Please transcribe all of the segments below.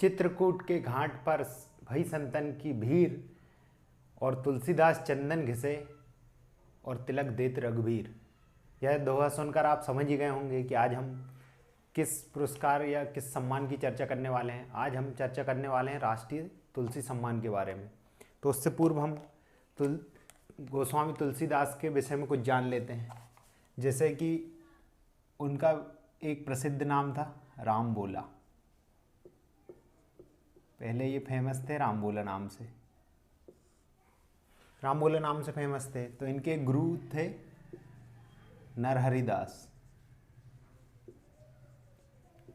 चित्रकूट के घाट पर भई संतन की भीड़, और तुलसीदास चंदन घिसे और तिलक देत रघुवीर। यह दोहा सुनकर आप समझ ही गए होंगे कि आज हम किस पुरस्कार या किस सम्मान की चर्चा करने वाले हैं। आज हम चर्चा करने वाले हैं राष्ट्रीय तुलसी सम्मान के बारे में। तो उससे पूर्व हम गोस्वामी तुलसीदास के विषय में कुछ जान लेते हैं। जैसे कि उनका एक प्रसिद्ध नाम था राम बोला। पहले ये फेमस थे राम बोला नाम से, राम बोला नाम से फेमस थे। तो इनके गुरु थे नरहरिदास।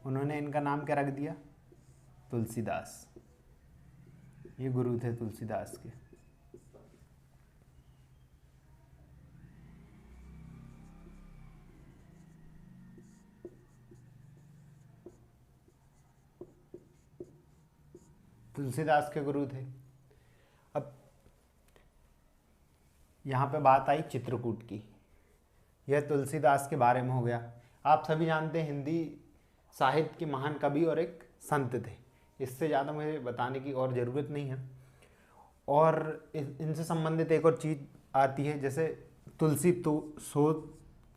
उन्होंने इनका नाम क्या रख दिया? तुलसीदास। ये गुरु थे तुलसीदास के। तुलसीदास के गुरु थे। अब यहाँ पे बात आई चित्रकूट की। यह तुलसीदास के बारे में हो गया। आप सभी जानते हैं हिंदी साहित्य के महान कवि और एक संत थे। इससे ज़्यादा मुझे बताने की और ज़रूरत नहीं है। और इनसे संबंधित एक और चीज़ आती है, जैसे तुलसी तो शोध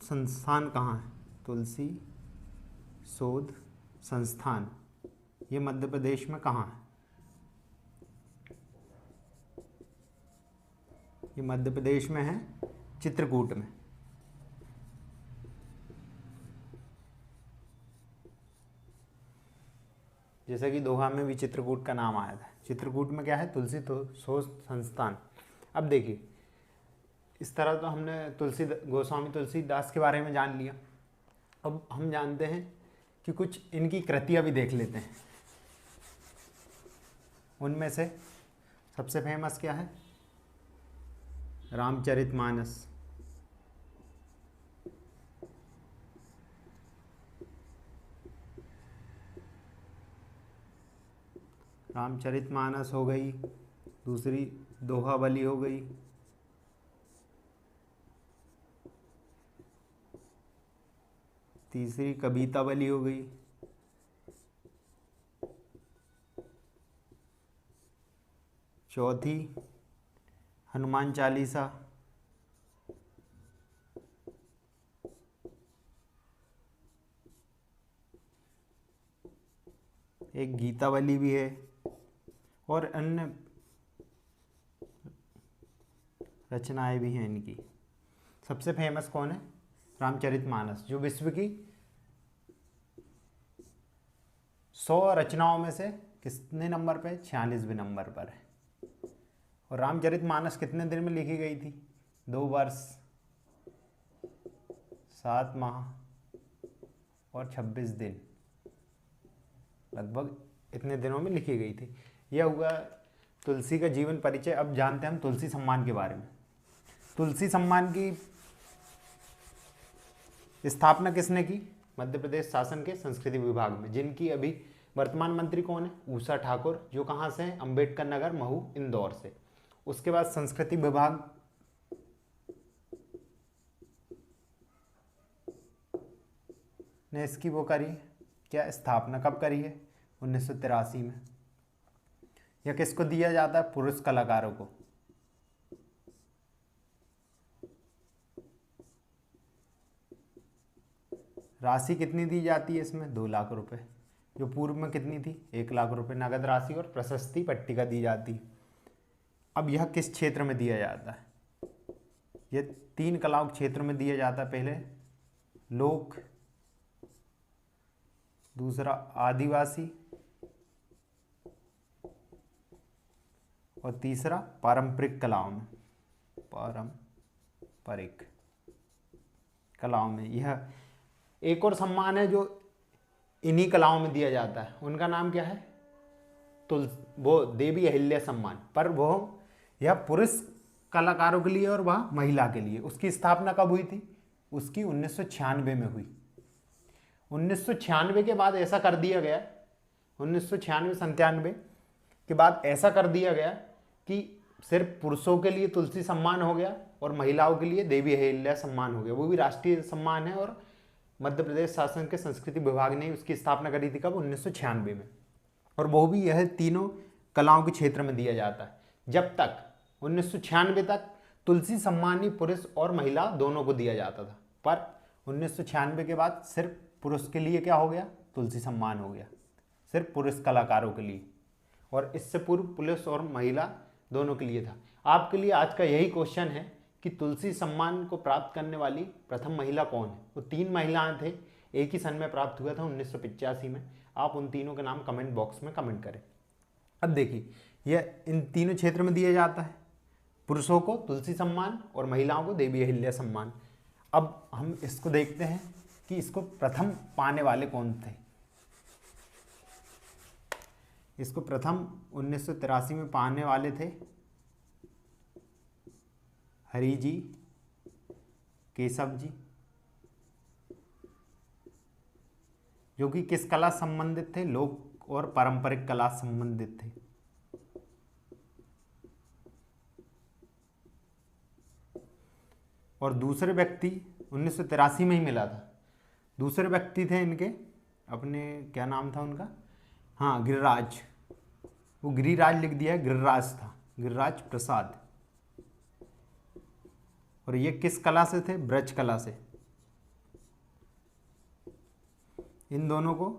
संस्थान कहाँ है? तुलसी शोध संस्थान ये मध्य प्रदेश में कहाँ है? ये मध्य प्रदेश में है, चित्रकूट में। जैसे कि दोहा में भी चित्रकूट का नाम आया था। चित्रकूट में क्या है? तुलसी तो शोध संस्थान। अब देखिए, इस तरह तो हमने गोस्वामी तुलसीदास के बारे में जान लिया। अब हम जानते हैं कि कुछ इनकी कृतियाँ भी देख लेते हैं। उनमें से सबसे फेमस क्या है? रामचरितमानस। रामचरितमानस हो गई, दूसरी दोहावली हो गई, तीसरी कवितावली हो गई, चौथी हनुमान चालीसा, एक गीतावली भी है, और अन्य रचनाएं भी हैं इनकी। सबसे फेमस कौन है? रामचरितमानस, जो विश्व की 100 रचनाओं में से कितने नंबर पे? 46वें नंबर पर है। और रामचरितमानस कितने दिन में लिखी गई थी? 2 वर्ष, 7 माह और 26 दिन, लगभग इतने दिनों में लिखी गई थी। यह हुआ तुलसी का जीवन परिचय। अब जानते हैं हम तुलसी सम्मान के बारे में। तुलसी सम्मान की स्थापना किसने की? मध्य प्रदेश शासन के संस्कृति विभाग में, जिनकी अभी वर्तमान मंत्री कौन है? उषा ठाकुर, जो कहाँ से हैं? अंबेडकर नगर, महू, इंदौर से। उसके बाद संस्कृति विभाग ने इसकी वो करी क्या? स्थापना कब करी है? 1983 में। यह किसको दिया जाता है? पुरुष कलाकारों को। राशि कितनी दी जाती है इसमें? 2 लाख रुपए, जो पूर्व में कितनी थी? 1 लाख रुपए नगद राशि और प्रशस्ति पट्टिका दी जाती। अब यह किस क्षेत्र में दिया जाता है? यह 3 कलाओं क्षेत्र में दिया जाता है। पहले लोक, दूसरा आदिवासी, और तीसरा पारंपरिक कलाओं में। पारंपरिक कलाओं में यह एक और सम्मान है जो इन्हीं कलाओं में दिया जाता है। उनका नाम क्या है? वो देवी अहिल्या सम्मान। पर वो यह पुरुष कलाकारों के लिए और वह महिला के लिए। उसकी स्थापना कब हुई थी? उसकी 1996 में हुई। 1996 के बाद ऐसा कर दिया गया, 1996-97 के बाद ऐसा कर दिया गया कि सिर्फ पुरुषों के लिए तुलसी सम्मान हो गया और महिलाओं के लिए देवी अहिल्या सम्मान हो गया, वो भी राष्ट्रीय सम्मान है। और मध्य प्रदेश शासन के संस्कृति विभाग ने उसकी स्थापना करी थी कब? 1996 में। और वो भी यह तीनों कलाओं के क्षेत्र में दिया जाता है। जब तक 1996 तक तुलसी सम्मान ही पुरुष और महिला दोनों को दिया जाता था, पर 1996 के बाद सिर्फ पुरुष के लिए क्या हो गया? तुलसी सम्मान हो गया, सिर्फ पुरुष कलाकारों के लिए। और इससे पूर्व पुरुष और महिला दोनों के लिए था। आपके लिए आज का यही क्वेश्चन है कि तुलसी सम्मान को प्राप्त करने वाली प्रथम महिला कौन है? वो 3 महिलाएं थे, एक ही सन में प्राप्त हुआ था 1985 में। आप उन तीनों के नाम कमेंट बॉक्स में कमेंट करें। अब देखिए, यह इन तीनों क्षेत्र में दिया जाता है, पुरुषों को तुलसी सम्मान और महिलाओं को देवी अहिल्या सम्मान। अब हम इसको देखते हैं कि इसको प्रथम पाने वाले कौन थे। इसको प्रथम 1983 में पाने वाले थे हरि जी, केशव जी, जो कि किस कला संबंधित थे? लोक और पारंपरिक कला संबंधित थे। और दूसरे व्यक्ति 1983 में ही मिला था। दूसरे व्यक्ति थे इनके, अपने क्या नाम था उनका? हाँ, गिरिराज। वो गिरिराज लिख दिया है, गिरिराज था, गिरिराज प्रसाद। और ये किस कला से थे? ब्रज कला से। इन दोनों को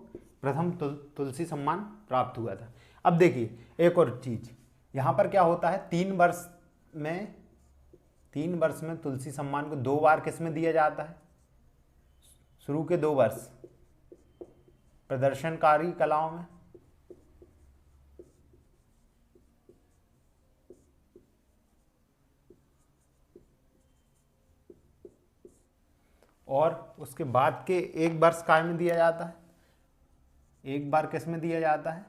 प्रथम तुलसी सम्मान प्राप्त हुआ था। अब देखिए एक और चीज, यहाँ पर क्या होता है, 3 वर्ष में तुलसी सम्मान को 2 बार किस में दिया जाता है? शुरू के 2 वर्ष प्रदर्शनकारी कलाओं में, और उसके बाद के 1 वर्ष काय में दिया जाता है? 1 बार किस में दिया जाता है?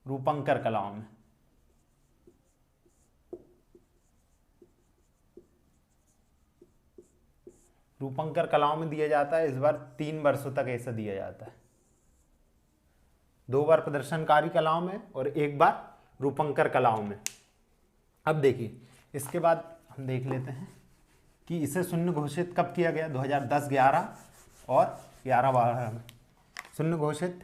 रूपंकर कलाओं में। रूपंकर कलाओं में दिया जाता है। इस बार 3 वर्षों तक ऐसा दिया जाता है, 2 बार प्रदर्शनकारी कलाओं में और 1 बार रूपंकर कलाओं में। अब देखिए इसके बाद हम देख लेते हैं कि इसे शून्य घोषित कब किया गया? 2010-11 और 11-12 में शून्य घोषित,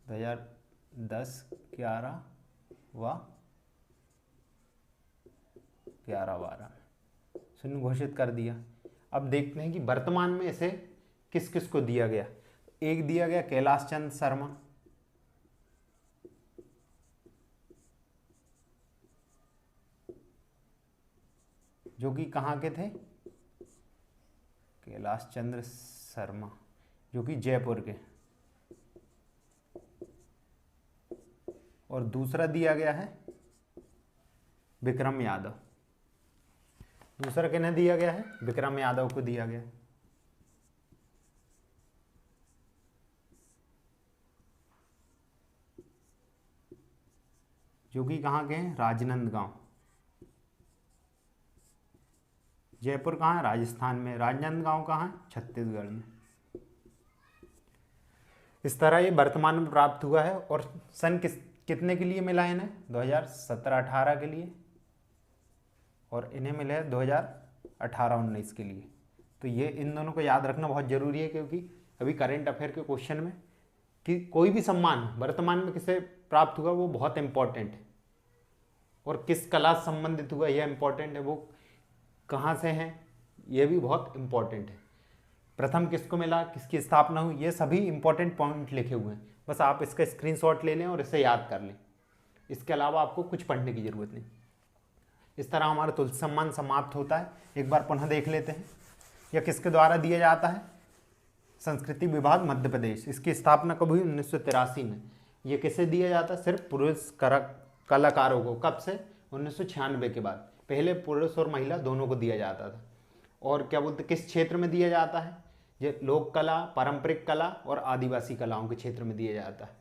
2010-11 व 11-12 में शून्य घोषित कर दिया। अब देखते हैं कि वर्तमान में इसे किस किस को दिया गया। एक दिया गया कैलाश चंद्र शर्मा, जो कि कहाँ के थे? कैलाश चंद्र शर्मा, जो कि जयपुर के। और दूसरा दिया गया है विक्रम यादव। दूसरा किन्हें दिया गया है? विक्रम यादव को दिया गया। जो कि कहाँ के हैं? राजनांदगांव। जयपुर कहाँ है? राजस्थान में। राजनांदगांव कहाँ है? छत्तीसगढ़ में। इस तरह ये वर्तमान में प्राप्त हुआ है। और सन कितने के लिए मिला है इन्हें? 2017-18 के लिए, और इन्हें मिले हैं 2018-19 के लिए। तो ये इन दोनों को याद रखना बहुत ज़रूरी है, क्योंकि अभी करेंट अफेयर के क्वेश्चन में कि कोई भी सम्मान वर्तमान में किसे प्राप्त हुआ वो बहुत इंपॉर्टेंट है, और किस कला से संबंधित हुआ यह इंपॉर्टेंट है, वो कहाँ से हैं ये भी बहुत इंपॉर्टेंट है। प्रथम किसको मिला, किसकी स्थापना हुई, ये सभी इंपॉर्टेंट पॉइंट लिखे हुए हैं। बस आप इसका स्क्रीनशॉट ले लें और इसे याद कर लें। इसके अलावा आपको कुछ पढ़ने की ज़रूरत नहीं। इस तरह हमारा तुलसी सम्मान समाप्त होता है। एक बार पुनः देख लेते हैं। यह किसके द्वारा दिया जाता है? संस्कृति विभाग मध्य प्रदेश। इसकी स्थापना कब हुई? 1983 में। ये किसे दिया जाता है? सिर्फ पुरुष कलाकारों को। कब से? 1996 के बाद। पहले पुरुष और महिला दोनों को दिया जाता था। और क्या बोलते, किस क्षेत्र में दिया जाता है? ये लोक कला, पारंपरिक कला और आदिवासी कलाओं के क्षेत्र में दिया जाता है।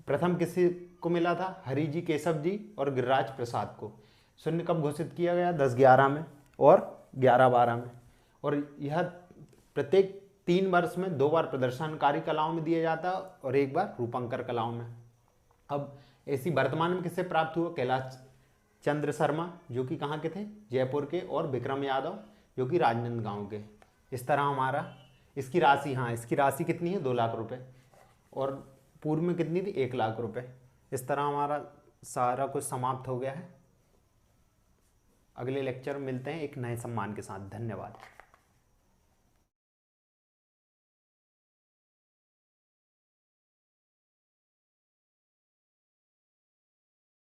प्रथम किसी को मिला था? हरि जी, केशव जी और गिरिराज प्रसाद को। शून्य कब घोषित किया गया? 10-11 में और 11-12 में। और यह प्रत्येक 3 वर्ष में 2 बार प्रदर्शनकारी कलाओं में दिया जाता है और 1 बार रूपंकर कलाओं में। अब ऐसी वर्तमान में किससे प्राप्त हुआ? कैलाश चंद्र शर्मा जो कि कहाँ के थे? जयपुर के। और विक्रम यादव जो कि राजनांदगांव के। इस तरह हमारा इसकी राशि, हाँ इसकी राशि कितनी है? 2 लाख रुपए। और पूर्व में कितनी थी? 1 लाख रुपए। इस तरह हमारा सारा कुछ समाप्त हो गया है। अगले लेक्चर में मिलते हैं एक नए सम्मान के साथ। धन्यवाद।